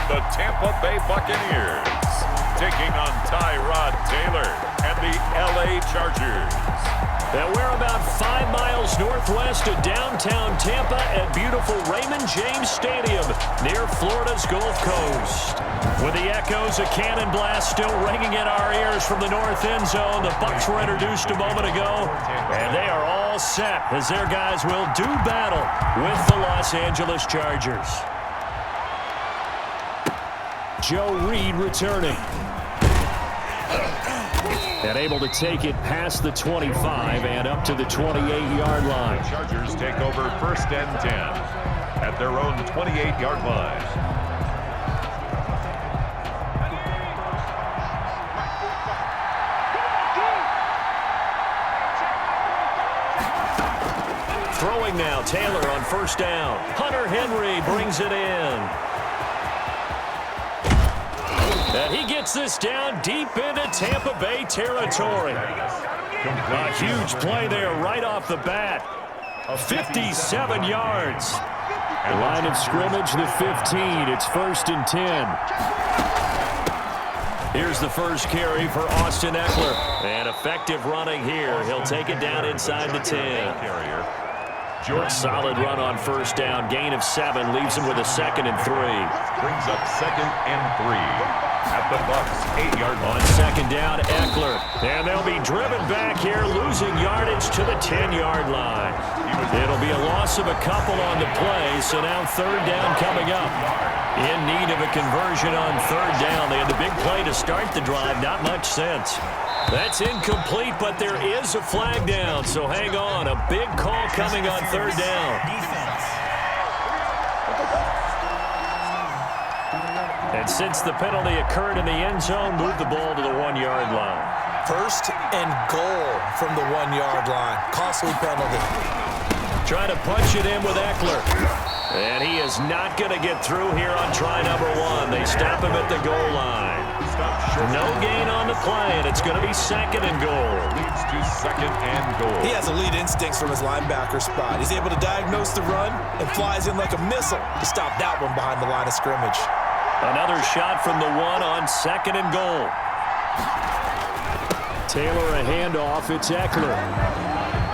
the Tampa Bay Buccaneers, taking on Tyrod Taylor and the LA Chargers. And we're about 5 miles northwest of downtown Tampa at beautiful Raymond James Stadium near Florida's Gulf Coast. With the echoes of cannon blast still ringing in our ears from the north end zone, the Bucs were introduced a moment ago, and they are all set as their guys will do battle with the Los Angeles Chargers. Joe Reed returning. And able to take it past the 25 and up to the 28-yard line. The Chargers take over 1st and 10 at their own 28-yard line. Throwing now, Taylor on 1st down. Hunter Henry brings it in. And he gets this down deep into Tampa Bay territory. A huge play there right off the bat. 57 yards. Line of scrimmage, the 15. It's 1st and 10. Here's the first carry for Austin Eckler. And effective running here. He'll take it down inside the 10. A solid run on 1st down. Gain of 7 leaves him with a 2nd and 3. Brings up 2nd and 3. At the Bucs' 8-yard line. On 2nd down, Eckler. And they'll be driven back here, losing yardage to the 10-yard line. It'll be a loss of a couple on the play, so now 3rd down coming up. In need of a conversion on 3rd down. They had the big play to start the drive, not much sense. That's incomplete, but there is a flag down, so hang on. A big call coming on 3rd down. And since the penalty occurred in the end zone, move the ball to the 1-yard line. 1st and goal from the 1-yard line. Costly penalty. Trying to punch it in with Eckler. And he is not going to get through here on try number 1. They stop him at the goal line. No gain on the play, and it's going to be 2nd and goal. Leads to 2nd and goal. He has elite instincts from his linebacker spot. He's able to diagnose the run and flies in like a missile to stop that one behind the line of scrimmage. Another shot from the 1 on 2nd and goal. Taylor a handoff. It's Eckler.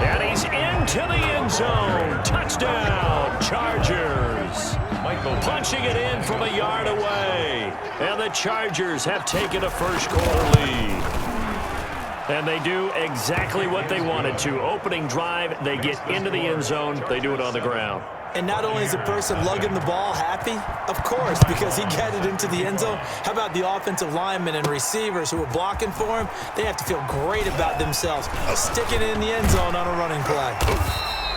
And he's into the end zone. Touchdown, Chargers. Punching it in from a yard away. And the Chargers have taken a first-quarter lead. And they do exactly what they wanted to. Opening drive, they get into the end zone. They do it on the ground. And not only is the person lugging the ball happy, of course, because he got it into the end zone. How about the offensive linemen and receivers who are blocking for him? They have to feel great about themselves, sticking it in the end zone on a running play.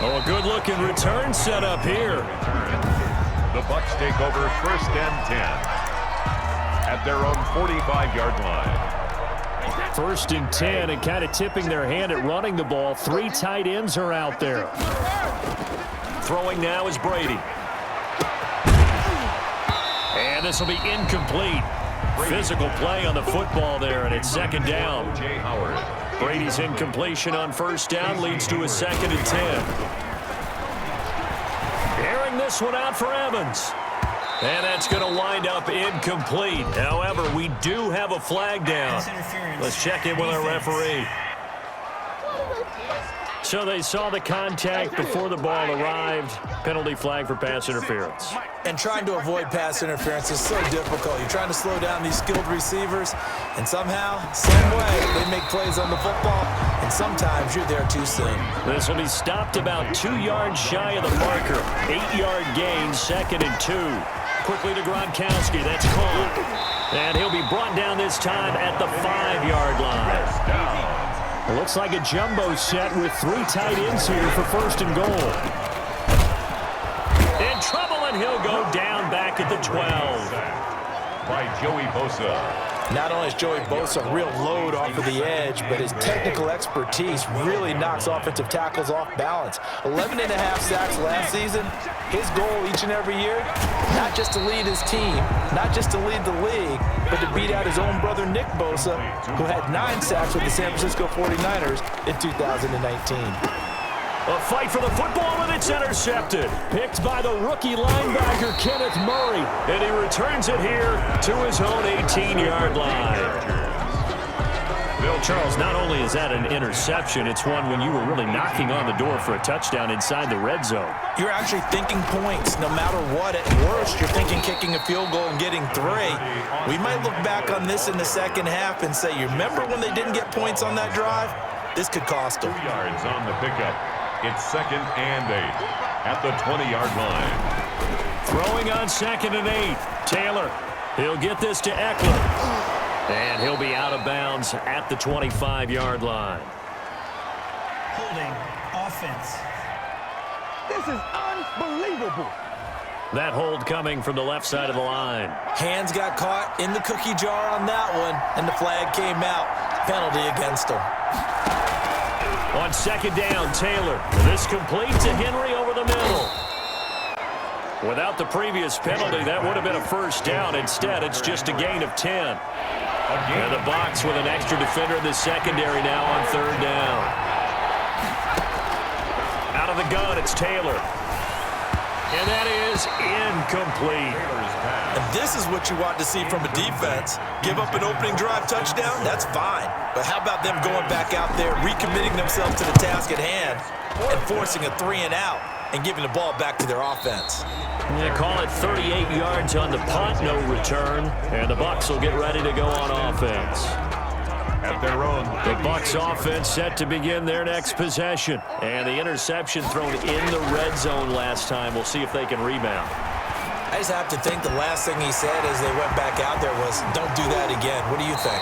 Oh, a good-looking return set up here. The Bucs take over 1st and 10 at their own 45-yard line. 1st and 10, and kind of tipping their hand at running the ball. 3 tight ends are out there. Throwing now is Brady. And this will be incomplete. Physical play on the football there, and it's 2nd down. Brady's incompletion on 1st down leads to a 2nd and 10. Airing this one out for Evans. And that's going to wind up incomplete. However, we do have a flag down. Let's check in with our referee. So they saw the contact before the ball arrived. Penalty flag for pass interference. And trying to avoid pass interference is so difficult. You're trying to slow down these skilled receivers, and somehow, some way, they make plays on the football, and sometimes you're there too soon. This will be stopped about 2 yards shy of the marker. 8-yard gain, 2nd and 2. Quickly to Gronkowski. That's caught. And he'll be brought down this time at the 5-yard line. It looks like a jumbo set with 3 tight ends here for 1st and goal. In trouble, and he'll go down back at the 12. By Joey Bosa. Not only is Joey Bosa a real load off of the edge, but his technical expertise really knocks offensive tackles off balance. 11.5 sacks last season. His goal each and every year, not just to lead his team, not just to lead the league, but to beat out his own brother Nick Bosa, who had 9 sacks with the San Francisco 49ers in 2019. A fight for the football, and it's intercepted. Picked by the rookie linebacker, Kenneth Murray. And he returns it here to his own 18-yard line. Bill Charles, not only is that an interception, it's one when you were really knocking on the door for a touchdown inside the red zone. You're actually thinking points. No matter what, at worst, you're thinking kicking a field goal and getting 3. We might look back on this in the second half and say, you remember when they didn't get points on that drive? This could cost them. 2 yards on the pickup. It's 2nd and 8 at the 20-yard line. Throwing on 2nd and 8. Taylor, he'll get this to Eckler. And he'll be out of bounds at the 25-yard line. Holding offense. This is unbelievable. That hold coming from the left side of the line. Hands got caught in the cookie jar on that one, and the flag came out. Penalty against him. On 2nd down, Taylor. This complete to Henry over the middle. Without the previous penalty, that would have been a first down. Instead, it's just a gain of 10. And the Bucs with an extra defender in the secondary now on 3rd down. Out of the gun, it's Taylor. And that is incomplete. And this is what you want to see from a defense. Give up an opening drive touchdown, that's fine. But how about them going back out there, recommitting themselves to the task at hand, and forcing a 3-and-out and giving the ball back to their offense? Yeah, call it 38 yards on the punt, no return. And the Bucs will get ready to go on offense. At their own. The Bucs offense set to begin their next possession. And the interception thrown in the red zone last time. We'll see if they can rebound. I just have to think the last thing he said as they went back out there was, don't do that again. What do you think?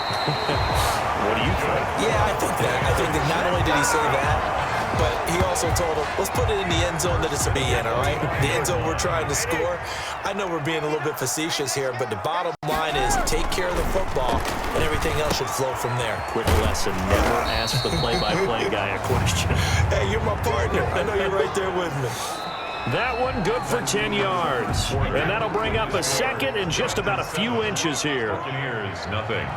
What do you think? Yeah, I think that. I think that not only did he say that, but he also told him, let's put it in the end zone that it's to be in, all right? The end zone we're trying to score. I know we're being a little bit facetious here, but the bottom line is take care of the football, and everything else should flow from there. Quick lesson, never ask the play-by-play guy a question. Hey, you're my partner. I know you're right there with me. That one good for 10 yards. And that'll bring up a 2nd and just about a few inches here. BUCCANEERS, nothing.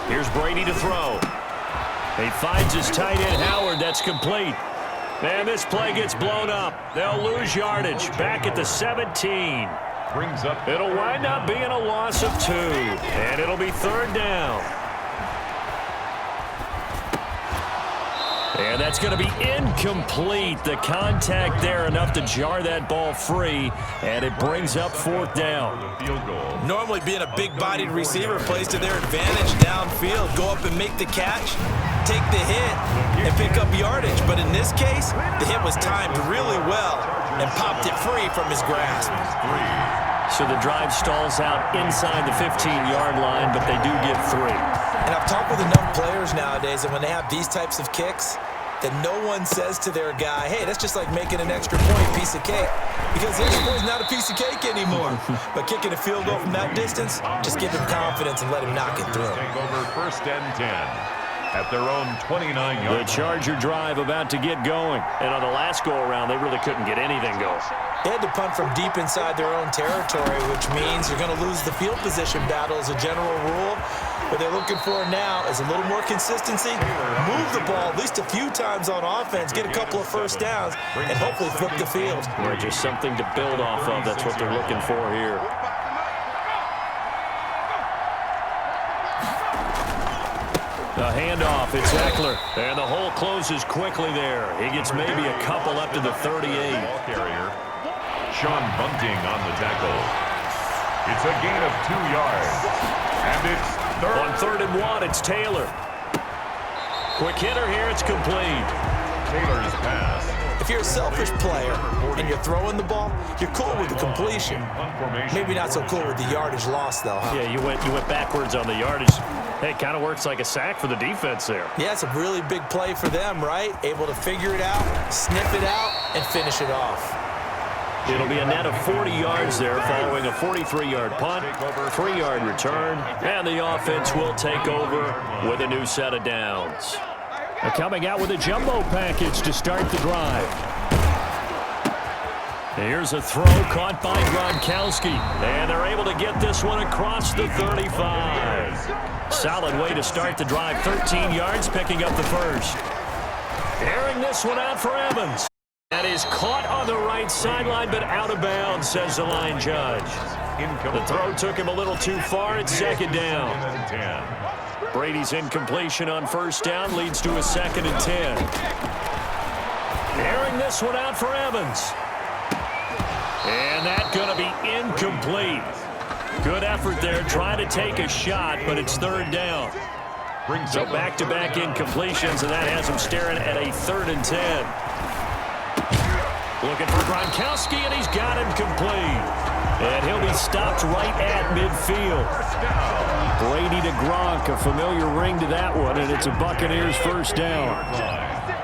Here's Brady to throw. He finds his tight end, Howard. That's complete. And this play gets blown up. They'll lose yardage back at the 17. Brings up. It'll wind up being a loss of 2. And it'll be 3rd down. And that's going to be incomplete. The contact there enough to jar that ball free. And it brings up 4th down. Field goal. Normally being a big-bodied receiver plays to their advantage downfield. Go up and make the catch, take the hit, and pick up yardage. But in this case, the hit was timed really well and popped it free from his grasp. So the drive stalls out inside the 15-yard line, but they do get 3. And I've talked with enough players nowadays, and when they have these types of kicks, that no one says to their guy, hey, that's just like making an extra point, piece of cake. Because the extra point is not a piece of cake anymore. But kicking a field goal from that distance, just give him confidence and let him knock it through. Take over 1st and 10 at their own 29-yard line. The Charger drive about to get going. And on the last go-around, they really couldn't get anything going. They had to punt from deep inside their own territory, which means you're going to lose the field position battle as a general rule. What they're looking for now is a little more consistency, move the ball at least a few times on offense, get a couple of first downs, and hopefully flip the field. Yeah, just something to build off of. That's what they're looking for here. The handoff, it's Eckler. And the hole closes quickly there. He gets maybe a couple up to the 38. Ball carrier. Sean Bunting on the tackle. It's a gain of 2 yards. And it's on 3rd and 1, it's Taylor. Quick hitter here, it's complete. Taylor's pass. If you're a selfish player and you're throwing the ball, you're cool with the completion. Maybe not so cool with the yardage loss, though, huh? Yeah, you went backwards on the yardage. Hey, it kind of works like a sack for the defense there. Yeah, it's a really big play for them, right? Able to figure it out, sniff it out, and finish it off. It'll be a net of 40 yards there following a 43-yard punt, 3-yard return, and the offense will take over with a new set of downs. Coming out with a jumbo package to start the drive. Here's a throw caught by Gronkowski, and they're able to get this one across the 35. Solid way to start the drive, 13 yards, picking up the first. Airing this one out for Evans. That is caught on the right sideline, but out of bounds, says the line judge. The throw took him a little too far. It's second down. Brady's incompletion on first down leads to a 2nd and 10. Airing this one out for Evans. And that's going to be incomplete. Good effort there, trying to take a shot, but it's 3rd down. So back-to-back incompletions, and that has him staring at a 3rd and 10. Looking for Gronkowski, and he's got him complete. And he'll be stopped right at midfield. Brady to Gronk, a familiar ring to that one, and it's a Buccaneers first down.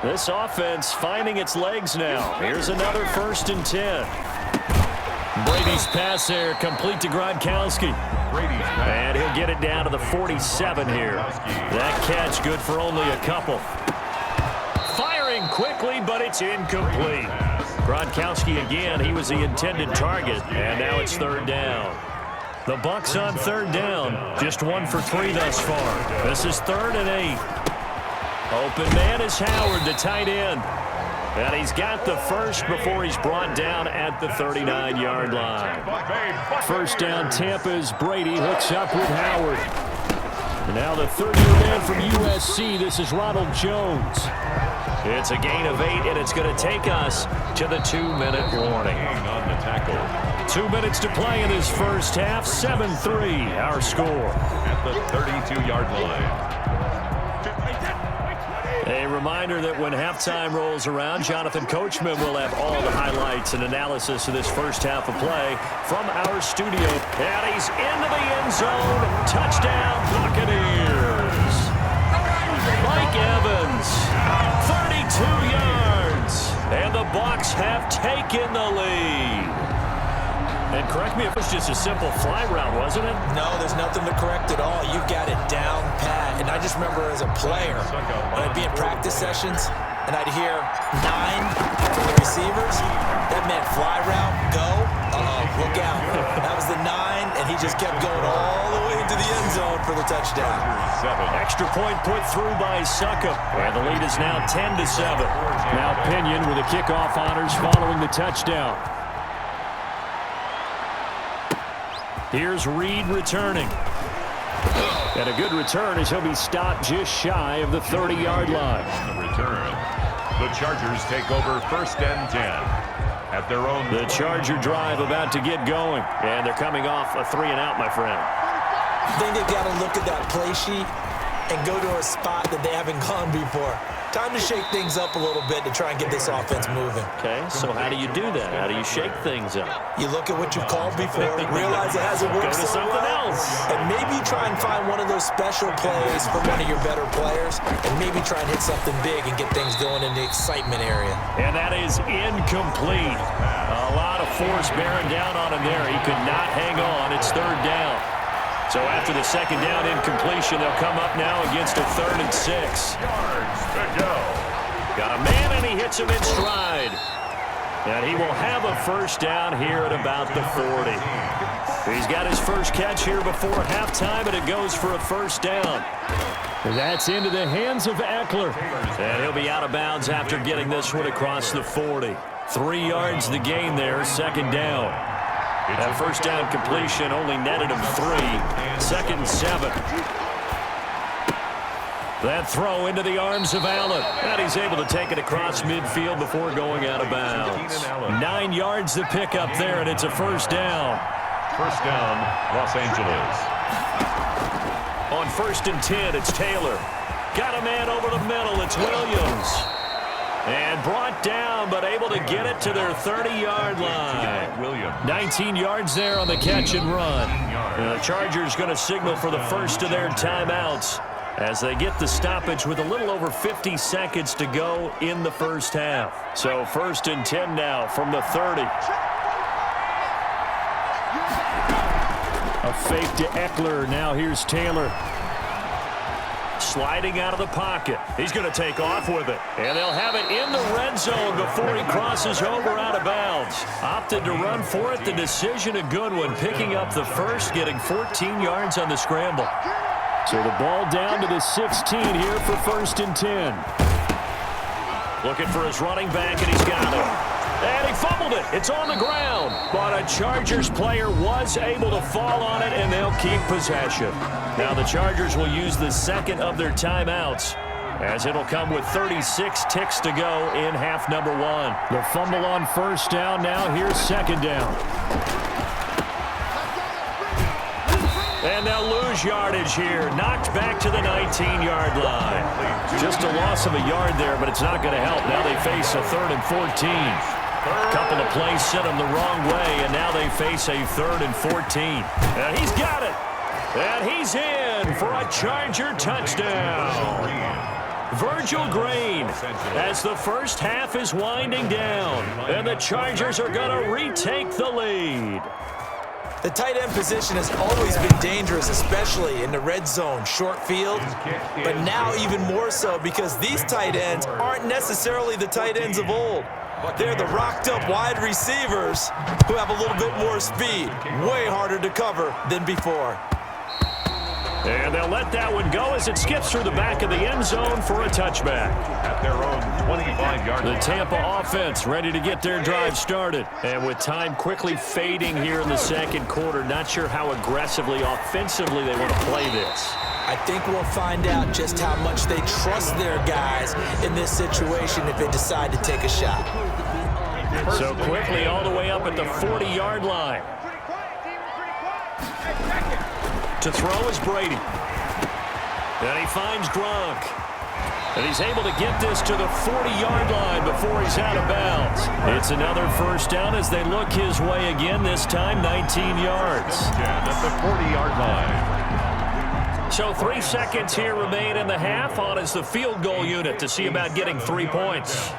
This offense finding its legs now. Here's another 1st and 10. Brady's pass there, complete to Gronkowski. And he'll get it down to the 47 here. That catch good for only a couple. Firing quickly, but it's incomplete. Gronkowski again, he was the intended target, and now it's 3rd down. The Bucs on 3rd down, just 1 for 3 thus far. This is 3rd and 8. Open man is Howard, the tight end. And he's got the first before he's brought down at the 39-yard line. First down, Tampa's Brady hooks up with Howard. And now the 30-year man from USC, this is Ronald Jones. It's a gain of 8, and it's going to take us to the 2-minute warning. 2 minutes to play in this first half, 7-3, our score. At the 32-yard line. A reminder that when halftime rolls around, Jonathan Coachman will have all the highlights and analysis of this first half of play from our studio. And he's into the end zone. Touchdown, Buccaneers. Mike Evans, 32 yards. And the Bucs have taken the lead. And correct me if it was just a simple fly route, wasn't it? No, there's nothing to correct at all. You've got it down pat. And I just remember as a player, when I'd be in practice sessions, and I'd hear 9 from the receivers, that meant fly route, go, look out. That was the 9, and he just kept going all the way into the end zone for the touchdown. Extra point put through by Succop, and the lead is now 10-7. Now Pinion with the kickoff honors following the touchdown. Here's Reed returning. And a good return as he'll be stopped just shy of the 30-yard line. The return. The Chargers take over 1st and 10 at their own. The Charger drive about to get going. And they're coming off a 3-and-out, my friend. I think they've got to look at that play sheet and go to a spot that they haven't gone before. Time to shake things up a little bit to try and get this offense moving. Okay, so how do you do that? How do you shake things up? You look at what you've called before, realize it hasn't worked Go to so something well, else. and maybe try and find one of those special plays from one of your better players, and maybe try and hit something big and get things going in the excitement area. And that is incomplete. A lot of force bearing down on him there. He could not hang on. It's 3rd down. So after the 2nd down incompletion, they'll come up now against a 3rd and 6. Yards to go. Got a man, and he hits him in stride. And he will have a first down here at about the 40. He's got his first catch here before halftime, and it goes for a first down. And that's into the hands of Eckler. And he'll be out of bounds after getting this one across the 40. 3 yards the gain there, 2nd down. That first down completion only netted him 3. 2nd and 7. That throw into the arms of Allen. And he's able to take it across midfield before going out of bounds. 9 yards to pick up there, and it's a first down. First down, Los Angeles. On 1st and 10, it's Taylor. Got a man over the middle. It's Williams. And brought down, but able to get it to their 30-yard line. 19 yards there on the catch and run. And the Chargers going to signal for the first of their timeouts as they get the stoppage with a little over 50 seconds to go in the first half. So 1st and 10 now from the 30. A fake to Eckler. Now here's Taylor. Sliding out of the pocket. He's going to take off with it. And they'll have it in the red zone before he crosses over out of bounds. Opted to run for it. The decision a good one. Picking up the first, getting 14 yards on the scramble. So the ball down to the 16 here for 1st and 10. Looking for his running back, and he's got him. And he fumbled it. It's on the ground. But a Chargers player was able to fall on it, and they'll keep possession. Now the Chargers will use the second of their timeouts, as it'll come with 36 ticks to go in half number one. The fumble on first down. Now here's second down. And they'll lose yardage here. Knocked back to the 19-yard line. Just a loss of a yard there, but it's not going to help. Now they face a 3rd and 14. A couple of plays sent them the wrong way, and now they face a 3rd and 14. And he's got it. And he's in for a Charger touchdown. Virgil Green, as the first half is winding down, and the Chargers are going to retake the lead. The tight end position has always been dangerous, especially in the red zone, short field, but now even more so because these tight ends aren't necessarily the tight ends of old. They're the rocked-up wide receivers who have a little bit more speed, way harder to cover than before. And they'll let that one go as it skips through the back of the end zone for a touchback. At their own 25-yard line. The Tampa offense ready to get their drive started. And with time quickly fading here in the second quarter, not sure how aggressively, offensively they want to play this. I think we'll find out just how much they trust their guys in this situation if they decide to take a shot. So quickly all the way up at the 40-yard line. To throw is Brady. And he finds Gronk. And he's able to get this to the 40-yard line before he's out of bounds. It's another first down as they look his way again, this time 19 yards. At the 40-yard line. So 3 seconds here remain in the half. On is the field goal unit to see about getting 3 points.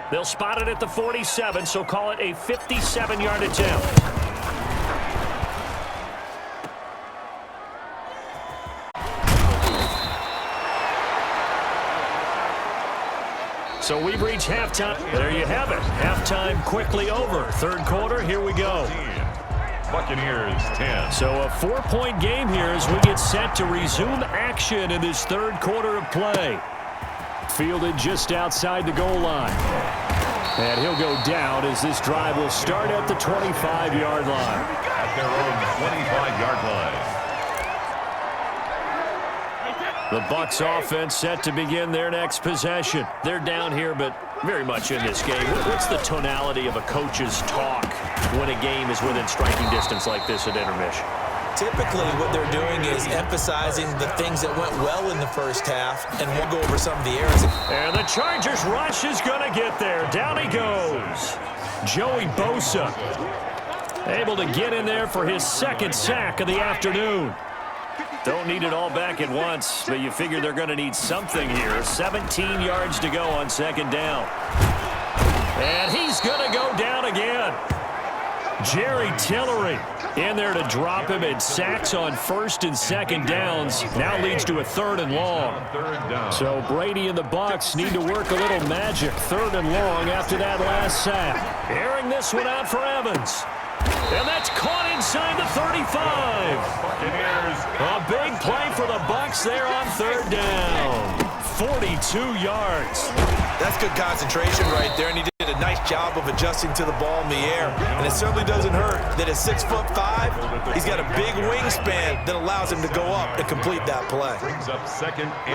They'll spot it at the 47, so call it a 57-yard attempt. So we've reached halftime. There you have it. Halftime quickly over. Third quarter, here we go. Buccaneers 10. So a 4-point game here as we get set to resume action in this third quarter of play. Fielded just outside the goal line. And he'll go down as this drive will start at the 25-yard line. At their own 25-yard line. The Bucs offense set to begin their next possession. They're down here, but very much in this game. What's the tonality of a coach's talk when a game is within striking distance like this at intermission? Typically, what they're doing is emphasizing the things that went well in the first half, and we'll go over some of the errors. And the Chargers rush is going to get there. Down he goes. Joey Bosa able to get in there for his second sack of the afternoon. Don't need it all back at once, but you figure they're going to need something here. 17 yards to go on second down. And he's going to go down again. Jerry Tillery in there to drop him, and sacks on first and second downs. Now leads to a 3rd and long. So Brady and the Bucs need to work a little magic. 3rd and long after that last sack. Airing this one out for Evans. And that's caught inside the 35. A big play for the Bucs there on 3rd down. 42 yards. That's good concentration right there, and he did a nice job of adjusting to the ball in the air. And it certainly doesn't hurt that at 6'5", he's got a big wingspan that allows him to go up and complete that play.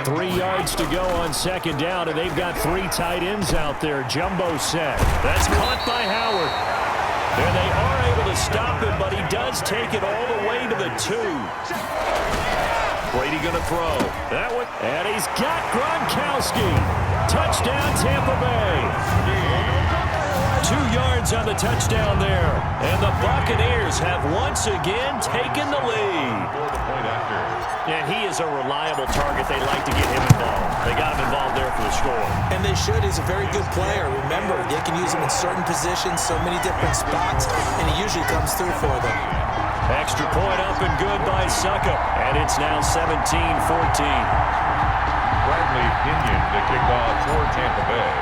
3 yards to go on second down, and they've got 3 tight ends out there. Jumbo set. That's caught by Howard. And they are able to stop him, but he does take it all the way to the 2. Brady going to throw. That one. And he's got Gronkowski. Touchdown, Tampa Bay. 2 yards on the touchdown there. And the Buccaneers have once again taken the lead. And he is a reliable target. They like to get him involved. They got him involved there for the score. And they should. He's a very good player. Remember, they can use him in certain positions, so many different spots, and he usually comes through for them. Extra point up and good by Suckup. And it's now 17-14. Bradley Pinion to kick off for Tampa Bay.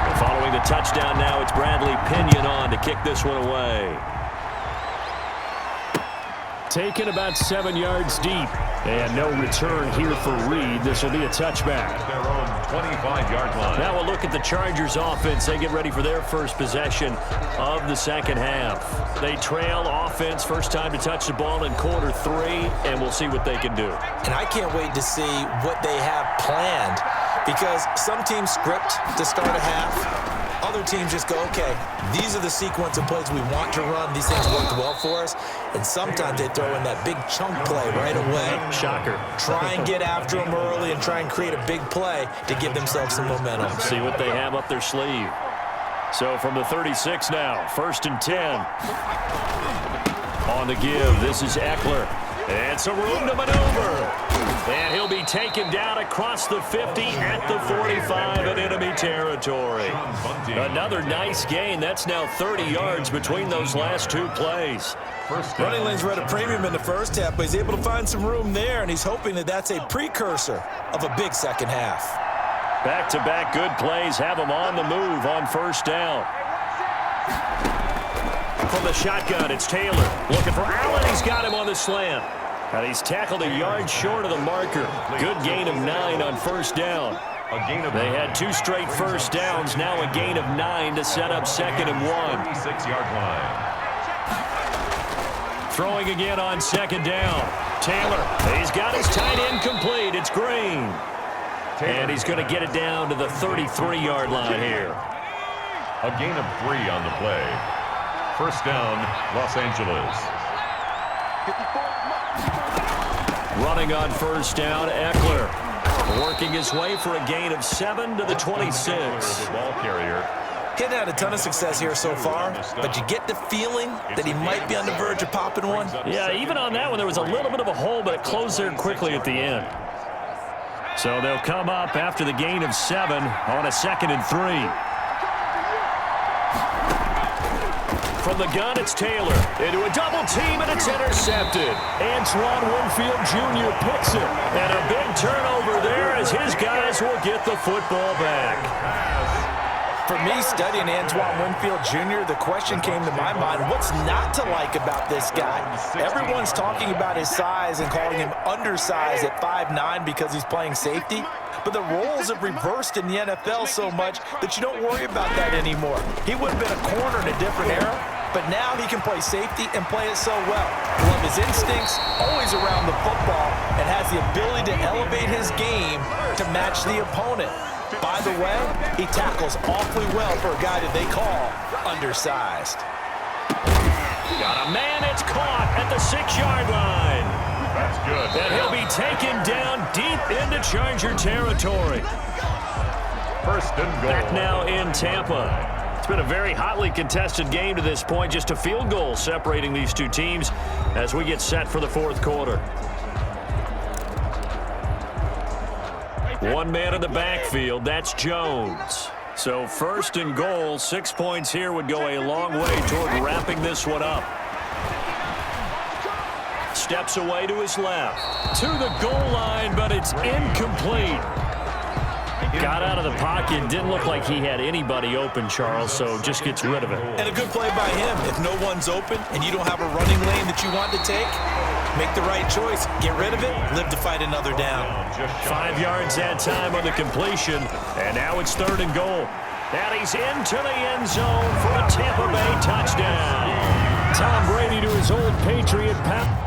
And following the touchdown now, it's Bradley Pinion on to kick this one away. Taken about 7 yards deep. And no return here for Reed. This will be a touchback. Their own 25-yard line. Now we'll look at the Chargers offense. They get ready for their first possession of the second half. They trail offense, first time to touch the ball in quarter 3, and we'll see what they can do. And I can't wait to see what they have planned, because some teams script to start a half. Other teams just go, okay, these are the sequence of plays we want to run. These things worked well for us. And sometimes they throw in that big chunk play right away. Shocker. Try and get after them early and try and create a big play to give themselves some momentum. See what they have up their sleeve. So from the 36 now, 1st and 10. On the give, this is Eckler. And some room to maneuver. And he'll be taken down across the 50 at the 45 in enemy territory. Another nice gain. That's now 30 yards between those last 2 plays. Running lanes were at a premium in the first half, but he's able to find some room there, and he's hoping that that's a precursor of a big second half. Back-to-back good plays have him on the move on 1st down. From the shotgun, it's Taylor. Looking for Allen. He's got him on the slant. And he's tackled a yard short of the marker. Good gain of 9 on 1st down. They had 2 straight first downs. Now a gain of 9 to set up 2nd and 1. 36-yard line. Throwing again on 2nd down. Taylor, he's got his tight end complete. It's Green. And he's going to get it down to the 33-yard line here. A gain of 3 on the play. 1st down, Los Angeles. Running on 1st down, Eckler. Working his way for a gain of 7 to the 26. Ball carrier. Hitting had a ton of success here so far, but you get the feeling that he might be on the verge of popping one. Yeah, even on that one, there was a little bit of a hole, but it closed there quickly at the end. So they'll come up after the gain of 7 on a 2nd and 3. From the gun, it's Taylor. Into a double team, and it's intercepted. Antoine Winfield Jr. picks it. And a big turnover there as his guys will get the football back. For me, studying Antoine Winfield Jr., the question came to my mind, what's not to like about this guy? Everyone's talking about his size and calling him undersized at 5'9" because he's playing safety. But the roles have reversed in the NFL so much that you don't worry about that anymore. He would have been a corner in a different era, but now he can play safety and play it so well. Love his instincts, always around the football, and has the ability to elevate his game to match the opponent. By the way, he tackles awfully well for a guy that they call undersized. Got a man, it's caught at the 6-yard line. That's good. And he'll be taken down deep into Charger territory. 1st and goal. Back now in Tampa. It's been a very hotly contested game to this point. Just a field goal separating these 2 teams as we get set for the 4th quarter. 1 man in the backfield. That's Jones. So 1st and goal. 6 points here would go a long way toward wrapping this one up. Steps away to his left. To the goal line, but it's incomplete. Got out of the pocket. Didn't look like he had anybody open, Charles, so just gets rid of it. And a good play by him. If no one's open and you don't have a running lane that you want to take, make the right choice. Get rid of it. Live to fight another down. 5 yards that time on the completion. And now it's 3rd and goal. And he's into the end zone for a Tampa Bay touchdown. Tom Brady to his old Patriot pound.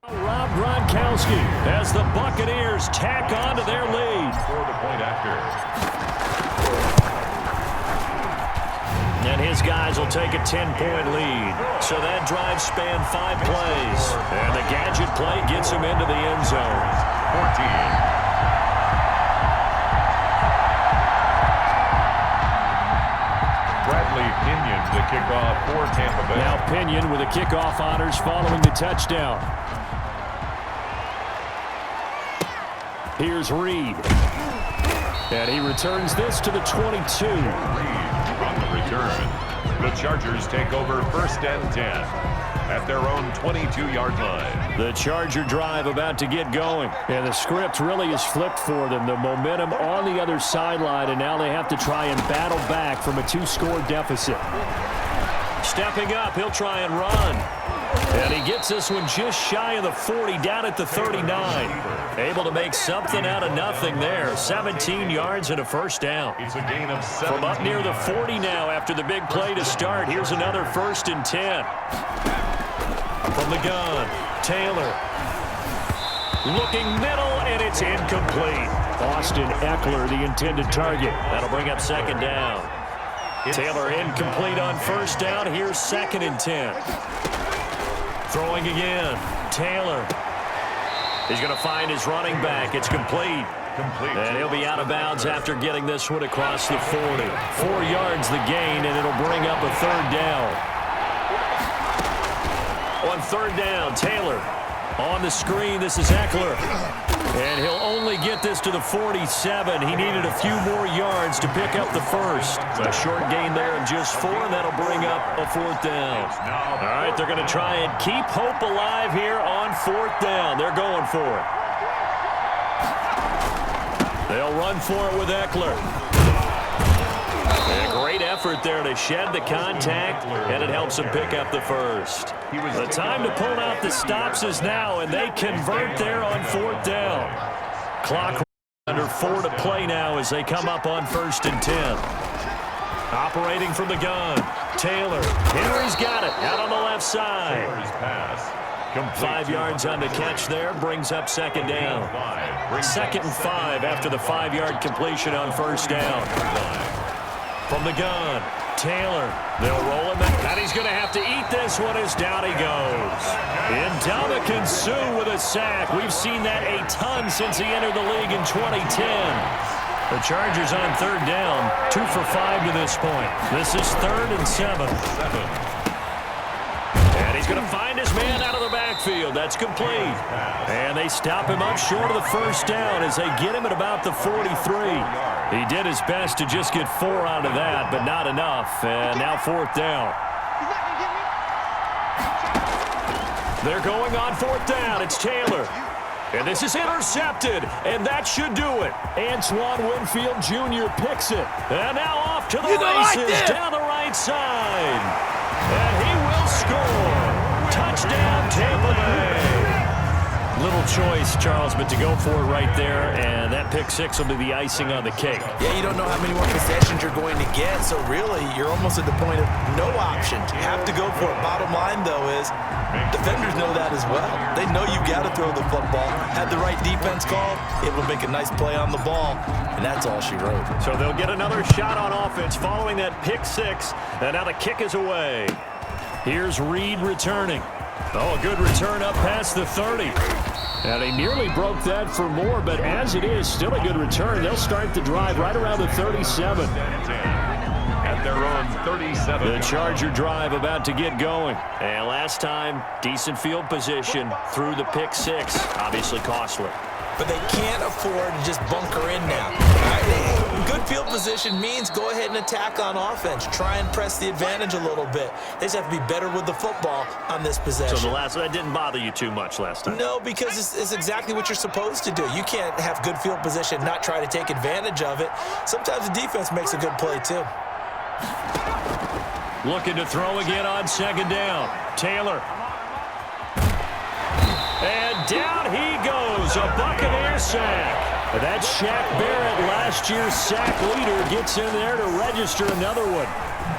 Rob Gronkowski as the Buccaneers tack on to their lead. For the point after. And his guys will take a 10-point lead. So that drive spanned 5 plays. And the gadget play gets him into the end zone. 14. Bradley Pinion to kick off for Tampa Bay. Now Pinion with the kickoff honors following the touchdown. Here's Reed. And he returns this to the 22. On the return, the Chargers take over 1st and 10 at their own 22-yard line. The Charger drive about to get going. And the script really is flipped for them. The momentum on the other sideline, and now they have to try and battle back from a 2-score deficit. Stepping up, he'll try and run. And he gets this one just shy of the 40, down at the 39. Able to make something out of nothing there. 17 yards and a first down. It's a gain of 7. From up near the 40 now after the big play to start. Here's another 1st and 10. From the gun, Taylor. Looking middle, and it's incomplete. Austin Eckler, the intended target. That'll bring up 2nd down. Taylor incomplete on 1st down. Here's 2nd and 10. Throwing again. Taylor. He's going to find his running back. It's complete. And he'll be out of bounds after getting this one across the 40. 4 yards the gain, and it'll bring up a 3rd down. On 3rd down, Taylor. On the screen, this is Eckler. And he'll only get this to the 47. He needed a few more yards to pick up the first. A short gain there of just 4, and that'll bring up a 4th down. All right, they're going to try and keep hope alive here on 4th down. They're going for it. They'll run for it with Eckler. And a great effort there to shed the contact, and it helps him pick up the first. The time to pull out the stops is now, and they convert there on 4th down. Clock under 4 to play now as they come up on 1st and 10. Operating from the gun, Taylor. Henry's got it out on the left side. 5 yards on the catch there, brings up 2nd down. 2nd and 5 after the 5-yard completion on 1st down. From the gun, Taylor. They'll roll him, and he's going to have to eat this one as down he goes. Ndamukong Suh with a sack. We've seen that a ton since he entered the league in 2010. The Chargers on 3rd down, 2 for 5 to this point. This is 3rd and 7. And he's going to find his man out of the backfield. That's complete. And they stop him up short of the 1st down as they get him at about the 43. He did his best to just get 4 out of that, but not enough. And now 4th down. They're going on 4th down. It's Taylor. And this is intercepted, and that should do it. Antoine Winfield Jr. picks it. And now off to the races down the right side. And he will score. Touchdown, Tampa Bay. Little choice, Charles, but to go for it right there, and that pick 6 will be the icing on the cake. Yeah, you don't know how many more possessions you're going to get, so really, you're almost at the point of no options. You have to go for it. Bottom line, though, is defenders know that as well. They know you've got to throw the football. Had the right defense call, able to make a nice play on the ball, and that's all she wrote. So they'll get another shot on offense following that pick 6, and now the kick is away. Here's Reed returning. Oh, a good return up past the 30. And they nearly broke that for more, but as it is, still a good return. They'll start the drive right around the 37. At their own 37. The Charger drive about to get going. And last time, decent field position through the pick 6. Obviously costly. But they can't afford to just bunker in now. Good field position means go ahead and attack on offense. Try and press the advantage a little bit. They just have to be better with the football on this possession. So that didn't bother you too much last time? No, because it's exactly what you're supposed to do. You can't have good field position, not try to take advantage of it. Sometimes the defense makes a good play, too. Looking to throw again on 2nd down. Taylor. And down he goes. A Buccaneer sack. That's Shaq Barrett, last year's sack leader, gets in there to register another one.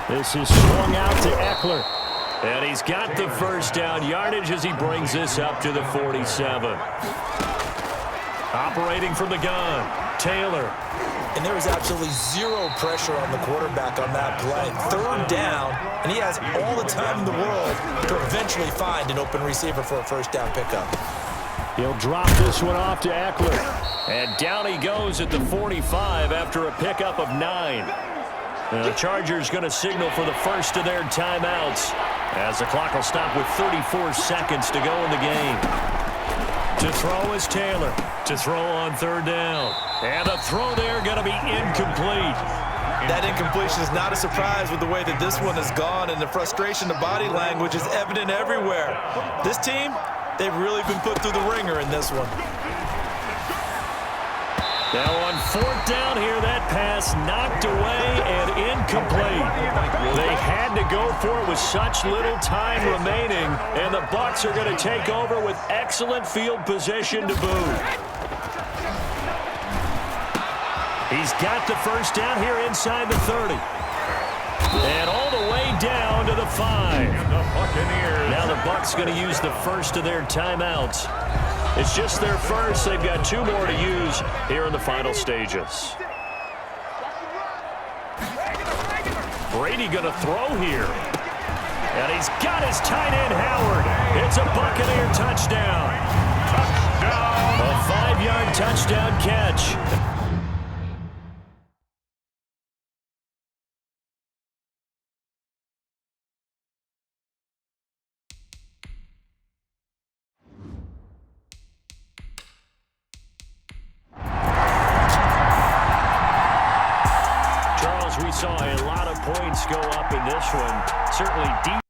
This is swung out to Eckler. And he's got the first down yardage as he brings this up to the 47. Operating from the gun, Taylor. And there was absolutely zero pressure on the quarterback on that play. 3rd down, and he has all the time in the world to eventually find an open receiver for a first down pickup. He'll drop this one off to Eckler. And down he goes at the 45 after a pickup of 9. The Chargers going to signal for the first of their timeouts as the clock will stop with 34 seconds to go in the game. To To throw is Taylor. To throw on third down. And the throw there going to be incomplete. That incompletion is not a surprise with the way that this one has gone, and the frustration, the body language is evident everywhere. This team, they've really been put through the ringer in this one. Now on fourth down here, that pass knocked away and incomplete. They had to go for it with such little time remaining, and the Bucs are going to take over with excellent field position to boot. He's got the first down here inside the 30. And all the way down to the 5. And the Buccaneers. Now the Bucs going to use the first of their timeouts. It's just their first. They've got 2 more to use here in the final stages. Brady going to throw here. And he's got his tight end, Howard. It's a Buccaneer touchdown. Touchdown. A 5-yard touchdown catch. We saw a lot of points go up in this one. Certainly deep.